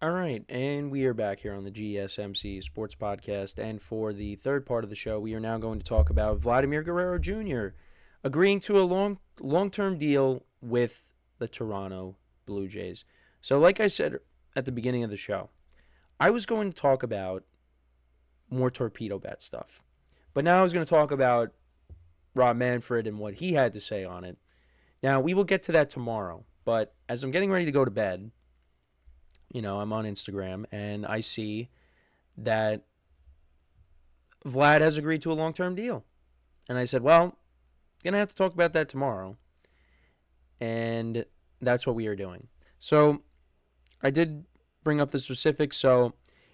All right, and we are back here on the GSMC Sports Podcast. And for the third part of the show, we are now going to talk about Vladimir Guerrero Jr. agreeing to a long-term deal with the Toronto Blue Jays. So, like I said at the beginning of the show, I was going to talk about more torpedo bat stuff, but now I was going to talk about Rob Manfred and what he had to say on it. Now, we will get to that tomorrow, but as I'm getting ready to go to bed, I'm on Instagram and I see that Vlad has agreed to a long term deal. And I said, well, gonna have to talk about that tomorrow. And that's what we are doing. So I did bring up the specifics. So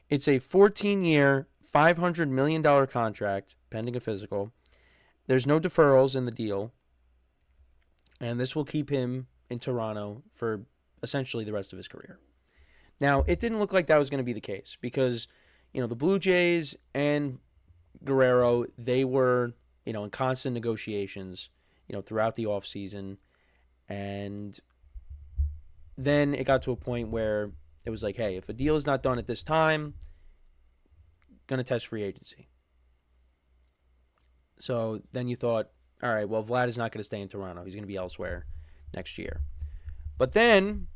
it's a 14-year, $500 million contract pending a physical. There's no deferrals in the deal. And this will keep him in Toronto for essentially the rest of his career. Now, it didn't look like that was going to be the case because, the Blue Jays and Guerrero, they were, in constant negotiations, throughout the offseason. And then it got to a point where it was like, hey, if a deal is not done at this time, going to test free agency. So then you thought, all right, well, Vlad is not going to stay in Toronto. He's going to be elsewhere next year. But then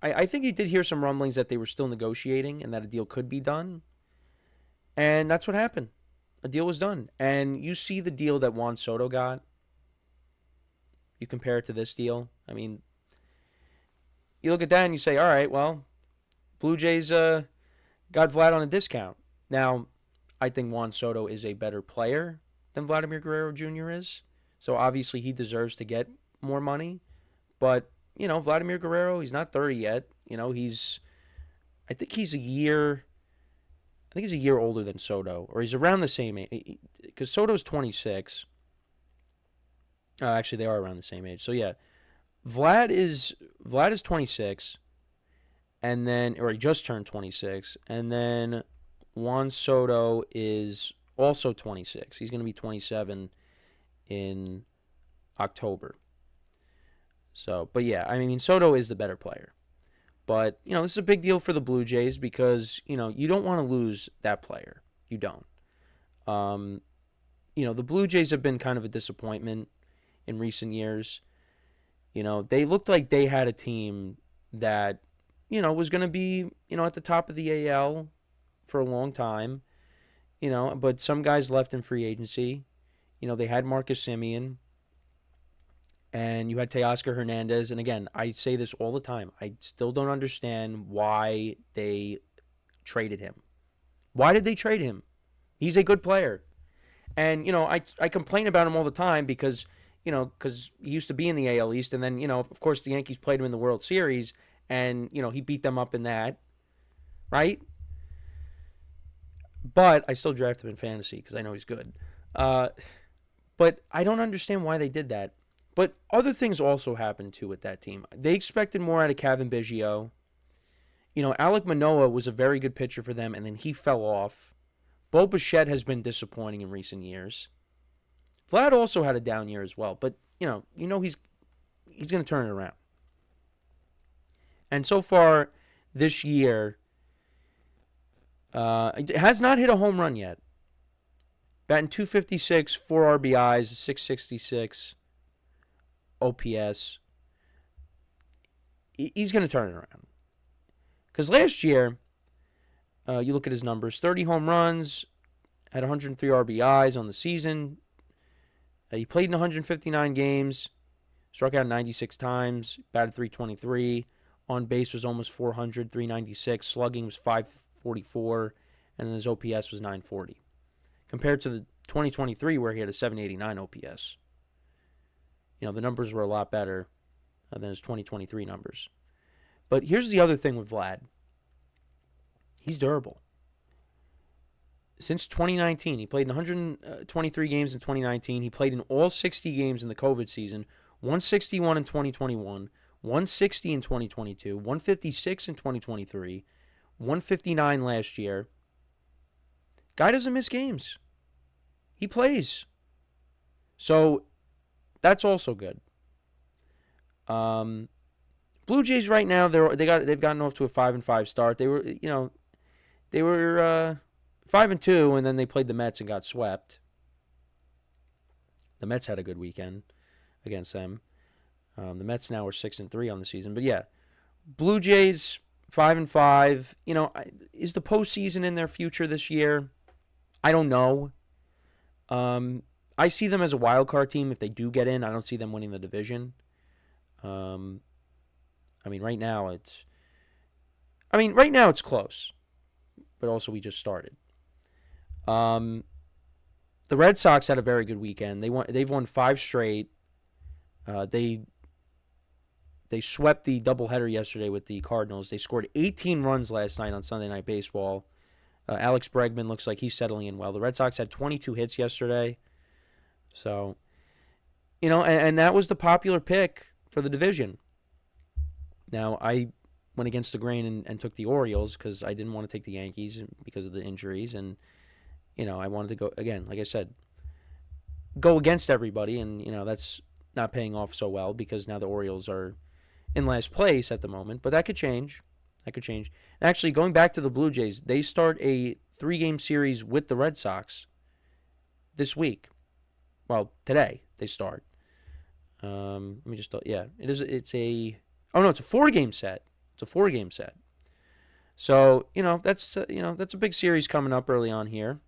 I think he did hear some rumblings that they were still negotiating and that a deal could be done. And that's what happened. A deal was done. And you see the deal that Juan Soto got. You compare it to this deal. I mean, you look at that and you say, all right, well, Blue Jays got Vlad on a discount. Now, I think Juan Soto is a better player than Vladimir Guerrero Jr. is. So obviously he deserves to get more money. But Vladimir Guerrero, he's not 30 yet. I think he's a year older than Soto, or he's around the same age. Because Soto's 26. Actually, they are around the same age. So yeah, Vlad is 26, and then, or he just turned 26, and then Juan Soto is also 26. He's going to be 27 in October. So, but yeah, I mean, Soto is the better player. But, this is a big deal for the Blue Jays because, you don't want to lose that player. You don't. The Blue Jays have been kind of a disappointment in recent years. They looked like they had a team that, was going to be, at the top of the AL for a long time. But some guys left in free agency. They had Marcus Semien. And you had Teoscar Hernandez. And again, I say this all the time. I still don't understand why they traded him. Why did they trade him? He's a good player. And, I complain about him all the time because he used to be in the AL East. And then, of course, the Yankees played him in the World Series. And, he beat them up in that. Right? But I still draft him in fantasy because I know he's good. But I don't understand why they did that. But other things also happened too with that team. They expected more out of Kevin Biggio. Alek Manoah was a very good pitcher for them, and then he fell off. Bo Bichette has been disappointing in recent years. Vlad also had a down year as well, but he's going to turn it around. And so far this year, it has not hit a home run yet. Batting .256, 4 RBIs, 666. OPS. He's going to turn it around. Because last year, you look at his numbers, 30 home runs, had 103 RBIs on the season. He played in 159 games, struck out 96 times, batted .323. On base was almost 400, 396. Slugging was 544, and then his OPS was 940. Compared to the 2023 where he had a 789 OPS. The numbers were a lot better than his 2023 numbers. But here's the other thing with Vlad. He's durable. Since 2019, he played in 123 games in 2019. He played in all 60 games in the COVID season, 161 in 2021, 160 in 2022, 156 in 2023, 159 last year. Guy doesn't miss games. He plays. So that's also good. Blue Jays right now they've gotten off to a 5-5 start. They were 5-2, and then they played the Mets and got swept. The Mets had a good weekend against them. The Mets now are 6-3 on the season, but yeah, Blue Jays 5-5. Is the postseason in their future this year? I don't know. I see them as a wild card team if they do get in. I don't see them winning the division. Right now it's close, but also we just started. The Red Sox had a very good weekend. They've won 5 straight. They swept the doubleheader yesterday with the Cardinals. They scored 18 runs last night on Sunday Night Baseball. Alex Bregman looks like he's settling in well. The Red Sox had 22 hits yesterday. So, and that was the popular pick for the division. Now, I went against the grain and took the Orioles because I didn't want to take the Yankees because of the injuries. And, I wanted to go, again, like I said, go against everybody. And, that's not paying off so well because now the Orioles are in last place at the moment. But that could change. Actually, going back to the Blue Jays, they start a 3-game series with the Red Sox this week. Well, today they start. Let me just, yeah, it's a 4-game set. It's a 4-game set. So, that's a big series coming up early on here.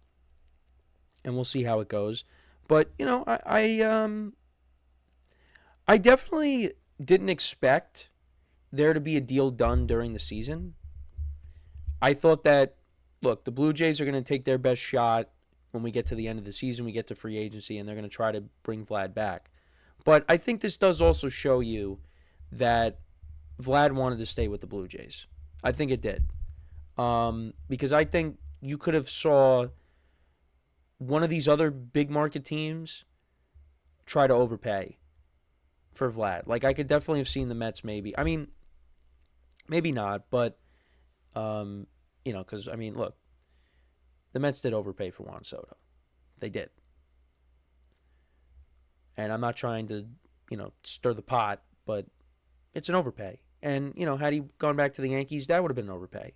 And we'll see how it goes. But, I definitely didn't expect there to be a deal done during the season. I thought that, look, the Blue Jays are going to take their best shot when we get to the end of the season. We get to free agency, and they're going to try to bring Vlad back. But I think this does also show you that Vlad wanted to stay with the Blue Jays. I think it did. Because I think you could have saw one of these other big market teams try to overpay for Vlad. Like, I could definitely have seen the Mets maybe. Maybe not, but, because, look, the Mets did overpay for Juan Soto. They did. And I'm not trying to, stir the pot, but it's an overpay. And, had he gone back to the Yankees, that would have been an overpay.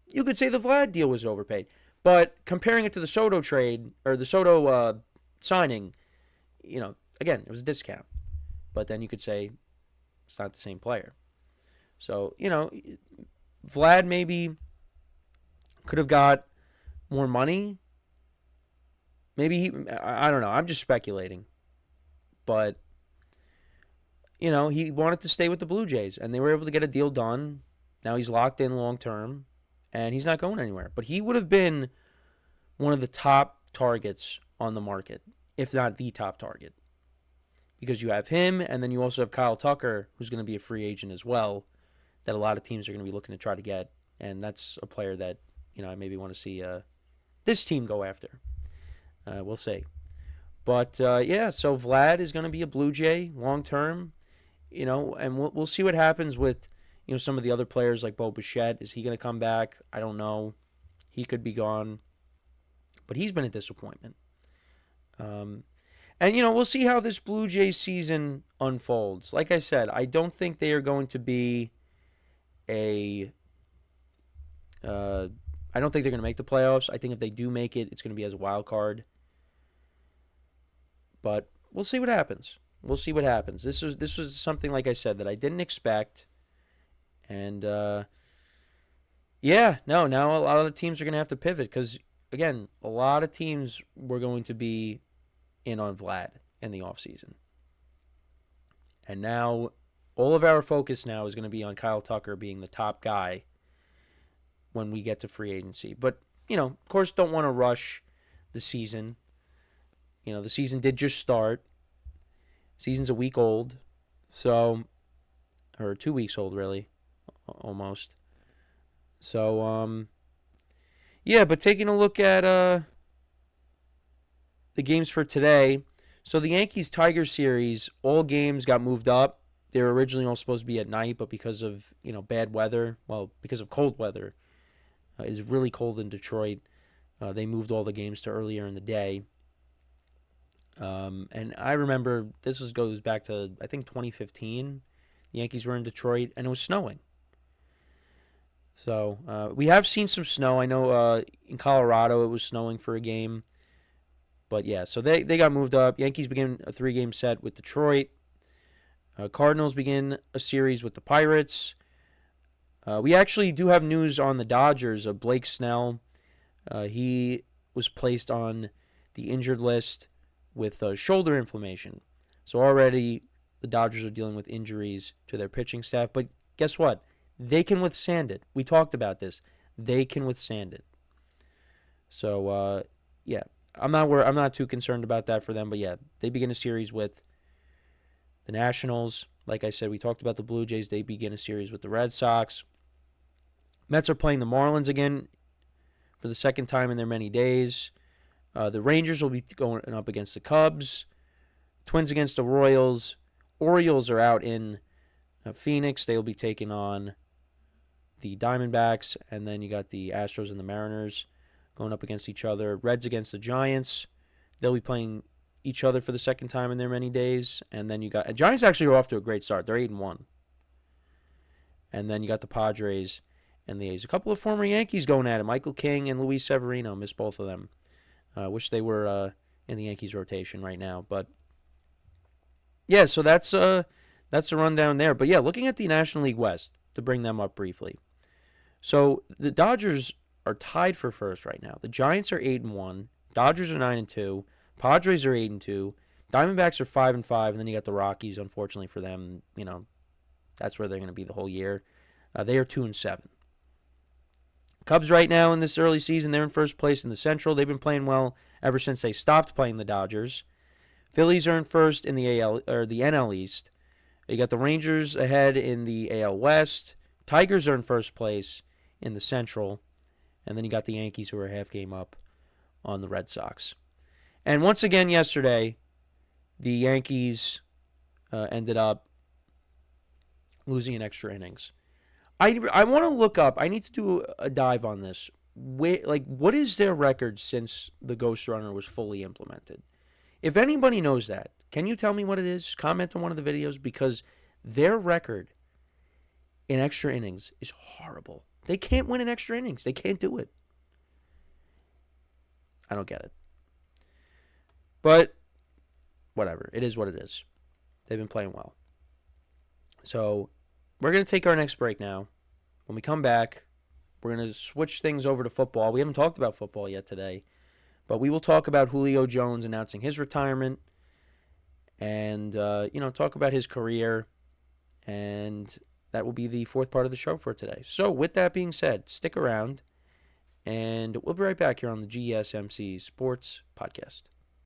You could say the Vlad deal was overpaid. But comparing it to the Soto trade, or the Soto signing, again, it was a discount. But then you could say it's not the same player. So, Vlad maybe could have got more money. Maybe I don't know. I'm just speculating. But, he wanted to stay with the Blue Jays, and they were able to get a deal done. Now he's locked in long term, and he's not going anywhere. But he would have been one of the top targets on the market, if not the top target. Because you have him, and then you also have Kyle Tucker, who's going to be a free agent as well, that a lot of teams are going to be looking to try to get. And that's a player that, I maybe want to see this team go after. We'll see. But, so Vlad is going to be a Blue Jay long term, and we'll see what happens with, some of the other players like Bo Bichette. Is he going to come back? I don't know. He could be gone. But he's been a disappointment. And, we'll see how this Blue Jays season unfolds. Like I said, I don't think they are going to be I don't think they're going to make the playoffs. I think if they do make it, it's going to be as a wild card. But we'll see what happens. This was something, like I said, that I didn't expect. And, now a lot of the teams are going to have to pivot because, again, a lot of teams were going to be in on Vlad in the offseason. And now all of our focus now is going to be on Kyle Tucker being the top guy when we get to free agency. But, of course, don't want to rush the season. The season did just start. Season's a week old. So, or 2 weeks old, really, almost. So, but taking a look at the games for today. So the Yankees-Tigers series, all games got moved up. They were originally all supposed to be at night, but because of, bad weather, because of cold weather, it's really cold in Detroit. They moved all the games to earlier in the day. And I remember this goes back to, I think, 2015. The Yankees were in Detroit, and it was snowing. So we have seen some snow. I know in Colorado it was snowing for a game. But yeah, so they got moved up. Yankees begin a 3-game set with Detroit. Cardinals begin a series with the Pirates. We actually do have news on the Dodgers of Blake Snell. He was placed on the injured list with shoulder inflammation. So already the Dodgers are dealing with injuries to their pitching staff. But guess what? They can withstand it. We talked about this. They can withstand it. So yeah, I'm not too concerned about that for them. But yeah, they begin a series with the Nationals. Like I said, we talked about the Blue Jays. They begin a series with the Red Sox. Mets are playing the Marlins again for the second time in their many days. The Rangers will be going up against the Cubs. Twins against the Royals. Orioles are out in Phoenix. They will be taking on the Diamondbacks. And then you got the Astros and the Mariners going up against each other. Reds against the Giants. They'll be playing each other for the second time in their many days. And then you got... Giants actually are off to a great start. They're 8-1. And then you got the Padres and the A's. A couple of former Yankees going at it. Michael King and Luis Severino. Miss both of them. Wish they were in the Yankees rotation right now. But yeah, so that's the rundown there. But yeah, looking at the National League West, to bring them up briefly. So the Dodgers are tied for first right now. The Giants are 8-1. Dodgers are 9-2. Padres are 8-2. Diamondbacks are 5-5, and then you got the Rockies. Unfortunately for them, that's where they're going to be the whole year. They are 2-7. Cubs right now in this early season, they're in first place in the Central. They've been playing well ever since they stopped playing the Dodgers. Phillies are in first in the NL East. You got the Rangers ahead in the AL West. Tigers are in first place in the Central, and then you got the Yankees who are a half game up on the Red Sox. And once again yesterday, the Yankees ended up losing in extra innings. I want to look up. I need to do a dive on this. What is their record since the Ghost Runner was fully implemented? If anybody knows that, can you tell me what it is? Comment on one of the videos, because their record in extra innings is horrible. They can't win in extra innings. They can't do it. I don't get it. But whatever. It is what it is. They've been playing well. So we're going to take our next break now. When we come back, we're going to switch things over to football. We haven't talked about football yet today, but we will talk about Julio Jones announcing his retirement and, talk about his career. And that will be the fourth part of the show for today. So with that being said, stick around, and we'll be right back here on the GSMC Sports Podcast.